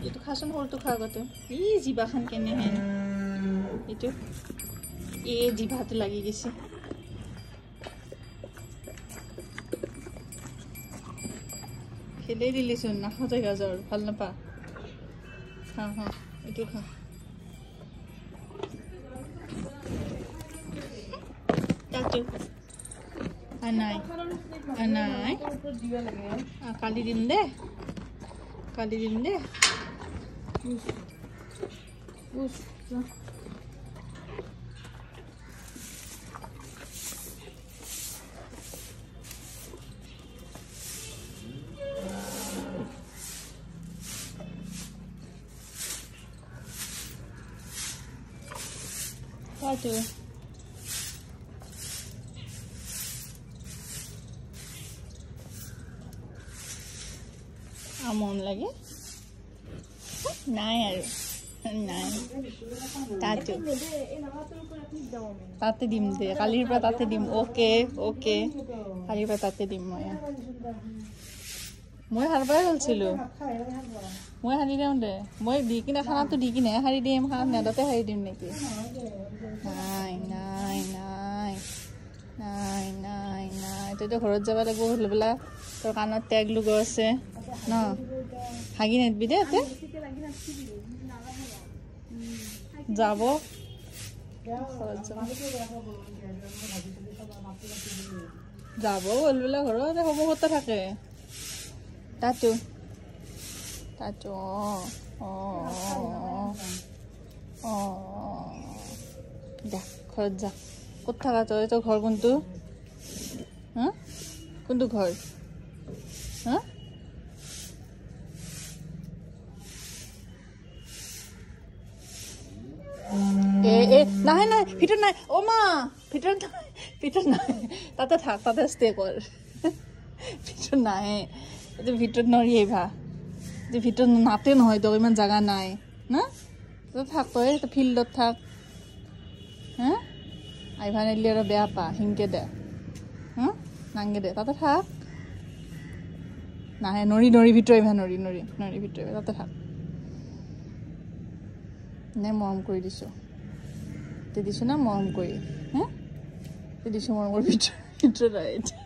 এইটো খাচোন সৰুটো খা আগতে ই জিভাখন কেনেহে এইটো এই জিভাটো লাগি গৈছে খেলেই দিলিচোন নাখাওঁতে গাজৰ ভাল নাপা হা হা এইটো খা তাতো নাই নাই কালি দিম দে তাতো আমন লাগে নাই আৰু নাই তাতে দিম দে কালিৰ পৰা তাতে দিম অ'কে কালিৰ পৰা তাতে দিম মই সাৰ পৰাই গ'লছিলোঁ মই সাৰি দিওঁ দে মই দি কিনে খানাটো দি কিনে সাৰি দিম খানা নেদতে সাৰি দিম নেকি নাই তইতো ঘৰত যাব লাগিব লৈ পেলাই তোৰ কাণত টেগ লগোৱা আছে ন হাগি নেদবি দে ইয়াতে যাব গ'ল বোলে ঘৰত সমূহতে থাকে তাতো যা ঘৰত যা ক'ত থাকা তই তোৰ ঘৰ কোনটো হা কোনটো ঘৰ হা নাই ভিতৰত নাই অ' মা ভিতৰত নাই তাতে থাক তাতে ষ্টে কৰ ভিতৰত নাই এইটো ভিতৰত নৰি আহিবা যে ভিতৰত নাতে নহয় তো ইমান জাগা নাই না তাতে থাক তই ফিল্ডত থাক হা আহিবা নিদিলে আৰু বেয়া পা হিংকে দে নাংগে দে তাতে থাক নাহে নৰি ভিতৰত আহিবা নৰি ভিতৰত তাতে থাক নে মৰম কৰি দিছোঁ দিছোঁ না মৰম কৰি হা দিছোঁ মৰম কৰি ভিতৰত